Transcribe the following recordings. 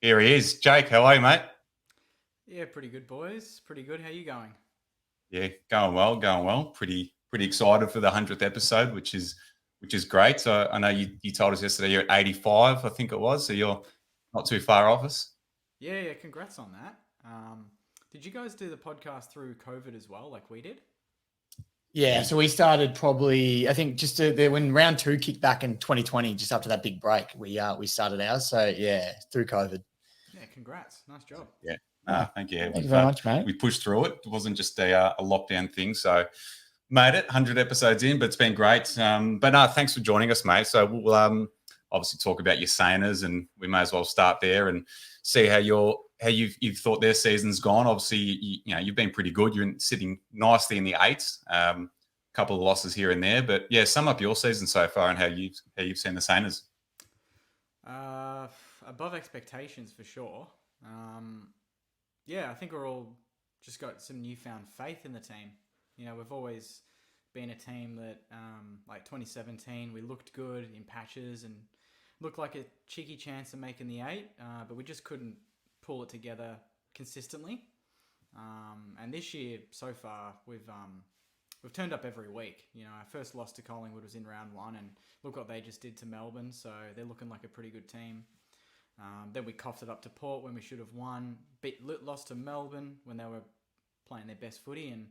Here he is. Jake, how are you, mate? Yeah, pretty good, boys. Pretty good. How you going? Yeah, going well, going well. Pretty excited for the 100th episode, which is great. So I know you told us yesterday you're at 85, I think it was. So you're not too far off us. Yeah. Congrats on that. Did you guys do the podcast through COVID as well, like we did? Yeah, so we started probably I think when round two kicked back in 2020, just after that big break, we started ours. So yeah, through COVID. Yeah, congrats. Nice job. Yeah. Yeah. Thank you. Thank you very much, mate. We pushed through it. It wasn't just a lockdown thing. So made it 100 episodes in, but it's been great. But no, thanks for joining us, mate. So we'll obviously talk about your Saners, and we may as well start there and see how you've thought their season's gone. Obviously, you've been pretty good. You're sitting nicely in the eights. Couple of losses here and there, but yeah, sum up your season so far and how you've seen the Saners. Uh, Above expectations for sure. Yeah, I think we're all just got some newfound faith in the team. We've always been a team that, like 2017, we looked good in patches and looked like a cheeky chance of making the eight, but we just couldn't pull it together consistently. And this year, so far, we've turned up every week. Our first loss to Collingwood was in round one, and look what they just did to Melbourne. So they're looking like a pretty good team. Then we coughed it up to Port when we should have won. Lost to Melbourne when they were playing their best footy, and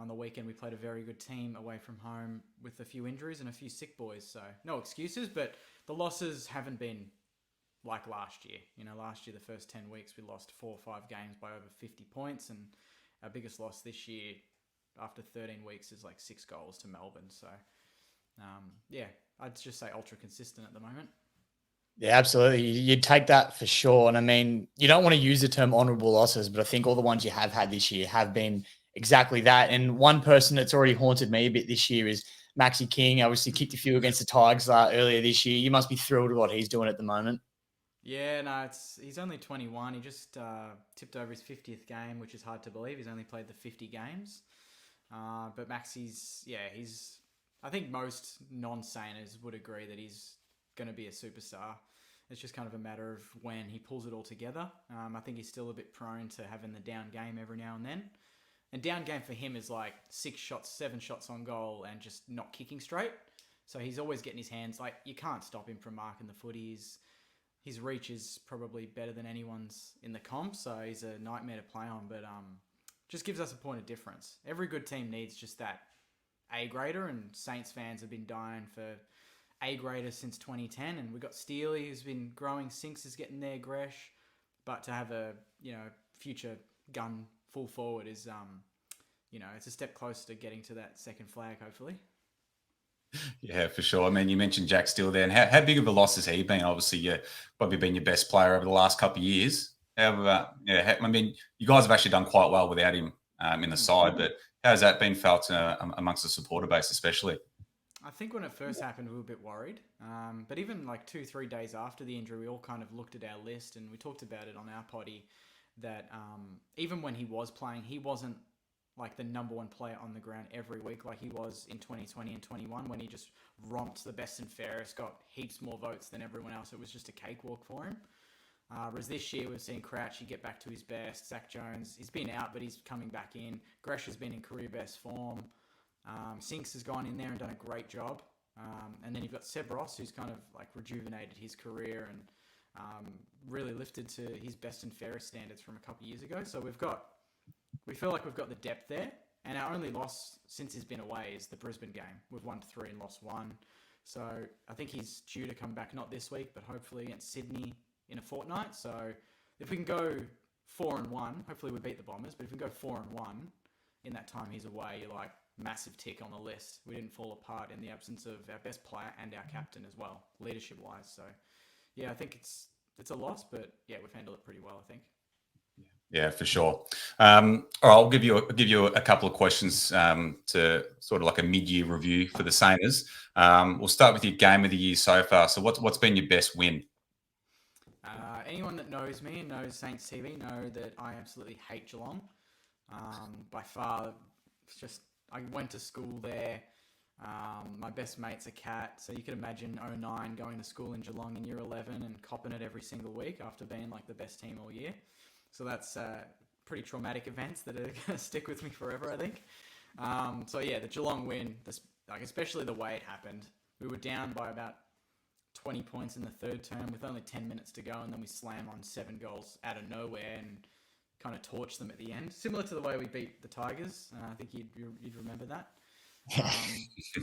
on the weekend we played a very good team away from home with a few injuries and a few sick boys. So no excuses, but the losses haven't been like last year. Last year the first 10 weeks we lost 4 or 5 games by over 50 points, and our biggest loss this year after 13 weeks is like 6 goals to Melbourne. So yeah, I'd just say ultra consistent at the moment. Yeah, absolutely. You'd take that for sure. And I mean, you don't want to use the term honourable losses, but I think all the ones you have had this year have been exactly that. And one person that's already haunted me a bit this year is Maxi King. Obviously kicked a few against the Tigers earlier this year. You must be thrilled with what he's doing at the moment. Yeah, no, he's only 21. He just tipped over his 50th game, which is hard to believe. He's only played the 50 games. But he's. I think most non-Saners would agree that he's going to be a superstar. It's just kind of a matter of when he pulls it all together. I think he's still a bit prone to having the down game every now and then. And down game for him is like 6 shots, 7 shots on goal and just not kicking straight. So he's always getting his hands, like, you can't stop him from marking the footies. His reach is probably better than anyone's in the comp, so he's a nightmare to play on, but just gives us a point of difference. Every good team needs just that A grader, and Saints fans have been dying for A grader since 2010, and we've got Steely, who's been growing. Sinks is getting there, Gresh, but to have a future gun full forward is it's a step closer to getting to that second flag, hopefully. Yeah, for sure. I mean, you mentioned Jack Steele there, and how big of a loss has he been? Obviously, probably been your best player over the last couple of years. However, I mean, you guys have actually done quite well without him in the side, but how has that been felt amongst the supporter base, especially? I think when it first happened, we were a bit worried. But even like 2, 3 days after the injury, we all kind of looked at our list and we talked about it on our potty that even when he was playing, he wasn't like the number one player on the ground every week like he was in 2020 and 21 when he just romped the best and fairest, got heaps more votes than everyone else. It was just a cakewalk for him. Whereas this year we've seen Crouchy get back to his best. Zach Jones, he's been out, but he's coming back in. Gresh has been in career best form. Sinks has gone in there and done a great job. And then you've got Seb Ross, who's kind of like rejuvenated his career and really lifted to his best and fairest standards from a couple of years ago. So we feel like we've got the depth there. And our only loss since he's been away is the Brisbane game. We've won 3 and lost 1. So I think he's due to come back, not this week, but hopefully against Sydney in a fortnight. So if we can go 4-1, hopefully we beat the Bombers, but if we can go 4-1 in that time he's away, you're like, massive tick on the list. We didn't fall apart in the absence of our best player and our captain as well, leadership-wise. So, yeah, I think it's a loss, but yeah, we've handled it pretty well, I think. Yeah, for sure. All right, I'll give you a couple of questions to sort of like a mid-year review for the Saners. We'll start with your game of the year so far. So, what's been your best win? Anyone that knows me and knows Saints TV know that I absolutely hate Geelong. By far, it's just I went to school there. My best mate's a cat, so you can imagine '09 going to school in Geelong in year 11 and copping it every single week after being like the best team all year. So that's pretty traumatic events that are going to stick with me forever, I think. So yeah, the Geelong win, like especially the way it happened. We were down by about 20 points in the third term with only 10 minutes to go, and then we slam on 7 goals out of nowhere and kind of torch them at the end. Similar to the way we beat the Tigers. I think you'd remember that.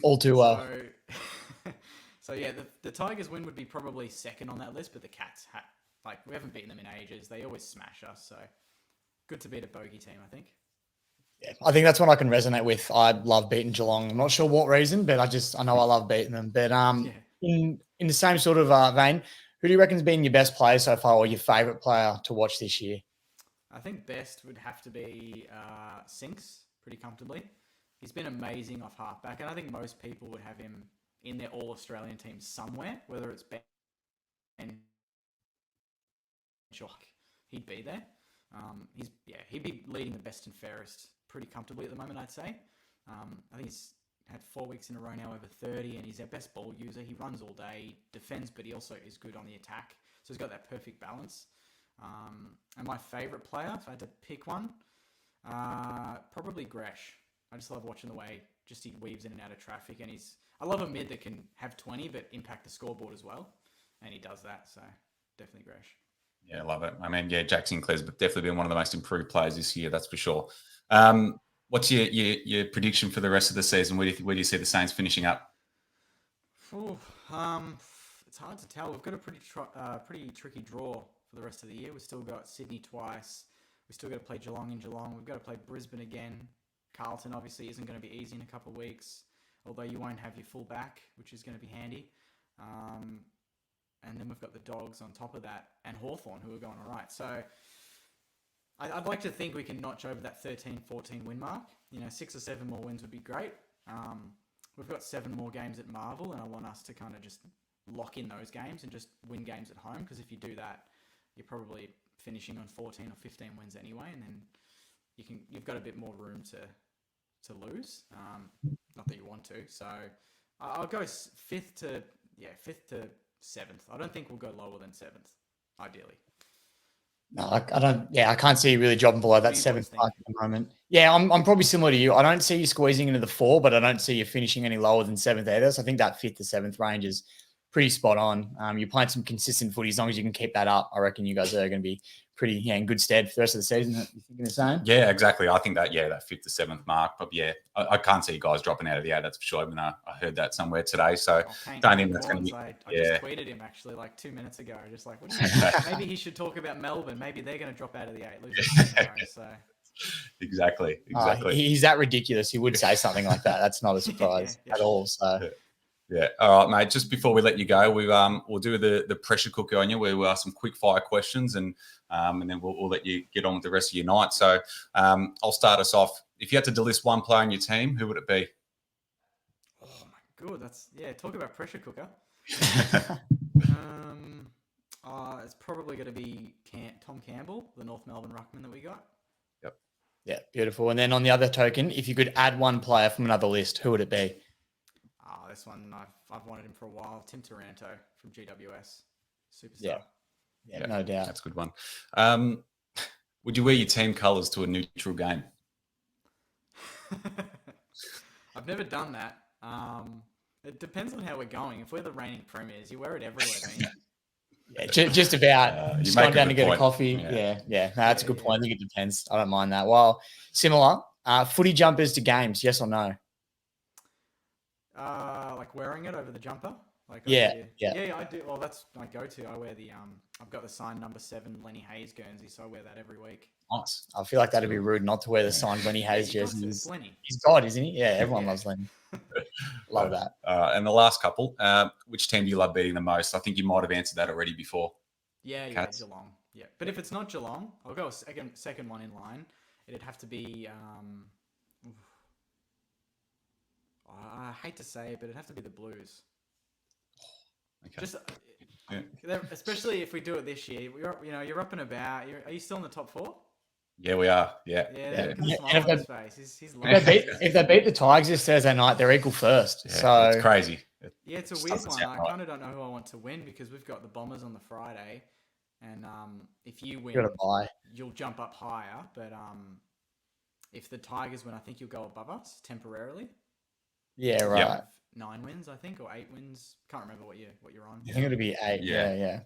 All too well. So yeah, the Tigers win would be probably second on that list, but the Cats, we haven't beaten them in ages. They always smash us, so good to beat a bogey team, I think. Yeah, I think that's what I can resonate with. I love beating Geelong. I'm not sure what reason, but I know I love beating them. But in the same sort of vein, who do you reckon's been your best player so far, or your favourite player to watch this year? I think best would have to be Sinks, pretty comfortably. He's been amazing off halfback, and I think most people would have him in their All-Australian team somewhere, whether it's bench or he'd be there. He'd be leading the best and fairest pretty comfortably at the moment, I'd say. I think he's had 4 weeks in a row now over 30, and he's our best ball user. He runs all day, defends, but he also is good on the attack. So he's got that perfect balance. And my favourite player, if I had to pick one, probably Gresh. I just love watching the way he weaves in and out of traffic, and I love a mid that can have 20 but impact the scoreboard as well, and he does that. So definitely Gresh. Yeah, I love it. I mean, yeah, Jack Sinclair's definitely been one of the most improved players this year, that's for sure. What's your prediction for the rest of the season? Where do you see the Saints finishing up? Ooh, it's hard to tell. We've got a pretty tricky draw for the rest of the year. We've still got Sydney twice. We've still got to play Geelong in Geelong. We've got to play Brisbane again. Carlton obviously isn't going to be easy in a couple of weeks, although you won't have your full back, which is going to be handy. And then we've got the Dogs on top of that, and Hawthorn, who are going all right. So I'd like to think we can notch over that 13-14 win mark. 6 or 7 more wins would be great. We've got 7 more games at Marvel, and I want us to kind of just lock in those games and just win games at home, because if you do that, you're probably finishing on 14 or 15 wins anyway, and then you've got a bit more room to lose. Not that you want to. So I'll go 5th to 7th. I don't think we'll go lower than 7th, ideally. No, I don't. Yeah, I can't see you really dropping below that 7th mark at the moment. Yeah, I'm probably similar to you. I don't see you squeezing into the 4, but I don't see you finishing any lower than 7th either. So I think that 5th to 7th range is pretty spot on. You're playing some consistent footy. As long as you can keep that up, I reckon you guys are going to be pretty in good stead for the rest of the season. You thinking the same? Yeah, exactly. I think that 5th to 7th mark. But yeah, I can't see you guys dropping out of the 8, that's for sure. I mean, I heard that somewhere today. So don't think that's going to be. I just tweeted him actually like 2 minutes ago. Just like, what do you maybe he should talk about Melbourne. Maybe they're going to drop out of the 8. So. Exactly. He's that ridiculous. He would say something like that. That's not a surprise at all. So. Yeah. All right, mate. Just before we let you go, we'll do the pressure cooker on you, where we'll ask some quick fire questions, and then we'll let you get on with the rest of your night. So I'll start us off. If you had to delist one player on your team, who would it be? Oh my god, talk about pressure cooker. It's probably going to be Tom Campbell, the North Melbourne ruckman that we got. Yep. Yeah, beautiful. And then on the other token, if you could add one player from another list, who would it be? This one, I've wanted him for a while. Tim Taranto from GWS. Superstar. Yeah, no doubt. That's a good one. Would you wear your team colours to a neutral game? I've never done that. It depends on how we're going. If we're the reigning premiers, you wear it everywhere, don't you? Yeah, just about. Just going down to get a coffee. Yeah. No, that's a good point. I think it depends. I don't mind that. Well, similar. Footy jumpers to games, yes or no? Like wearing it over the jumper? Yeah, I do. Well, that's my go-to. I wear the I've got the signed number 7 Lenny Hayes Guernsey, so I wear that every week. Nice. I feel like that'd be rude not to wear the signed Lenny Hayes jersey. He's God, isn't he? Yeah, everyone loves Lenny. Love that. And the last couple, which team do you love beating the most? I think you might have answered that already before. Yeah, Geelong. Yeah, but if it's not Geelong, I'll go second one in line. It'd have to be. I hate to say it, but it'd have to be the Blues. Okay. Especially if we do it this year. You're up and about. Are you still in the top 4? Yeah, we are. Yeah. Yeah, look at the Yeah. smile And on his face. He's If loving they it. beat, if they beat the Tigers this Thursday night, they're equal first. Yeah, So it's crazy. Yeah, it's a Just weird doesn't one. sound I right. kind of don't know who I want to win because we've got the Bombers on the Friday, and if you win, you got to buy. you'll jump up higher. But if the Tigers win, I think you'll go above us temporarily. Yeah, right. Yep. Have 9 wins, I think, or 8 wins. Can't remember what you're on. I think it'll be 8. Yeah. Yeah.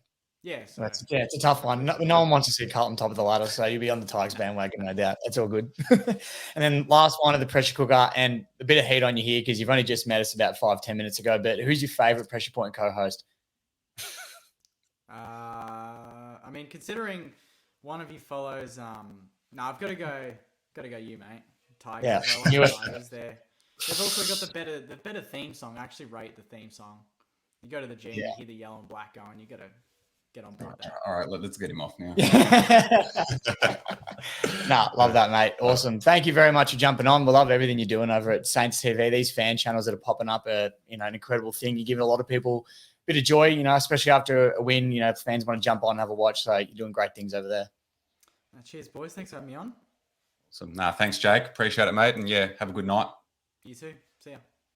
Yeah, so It's a tough one. No one wants to see Carlton top of the ladder, so you'll be on the Tigers bandwagon, no doubt. That's all good. And then last one of the pressure cooker, and a bit of heat on you here because you've only just met us about 5-10 minutes ago. But who's your favourite pressure point co-host? I mean, considering one of you follows, I've got to go you, mate. Tigers. Yeah, I like you the were- Tigers there. They've also got the better theme song. I actually rate the theme song. You go to the gym, you hear the yellow and black going. You got to get on board that. All right, let's get him off now. Love that, mate. Awesome. Thank you very much for jumping on. We love everything you're doing over at Saints TV. These fan channels that are popping up are, an incredible thing. You give a lot of people a bit of joy, especially after a win. Fans want to jump on and have a watch. So you're doing great things over there. Cheers, boys. Thanks for having me on. Awesome. Thanks, Jake. Appreciate it, mate. And yeah, have a good night. You too. See ya.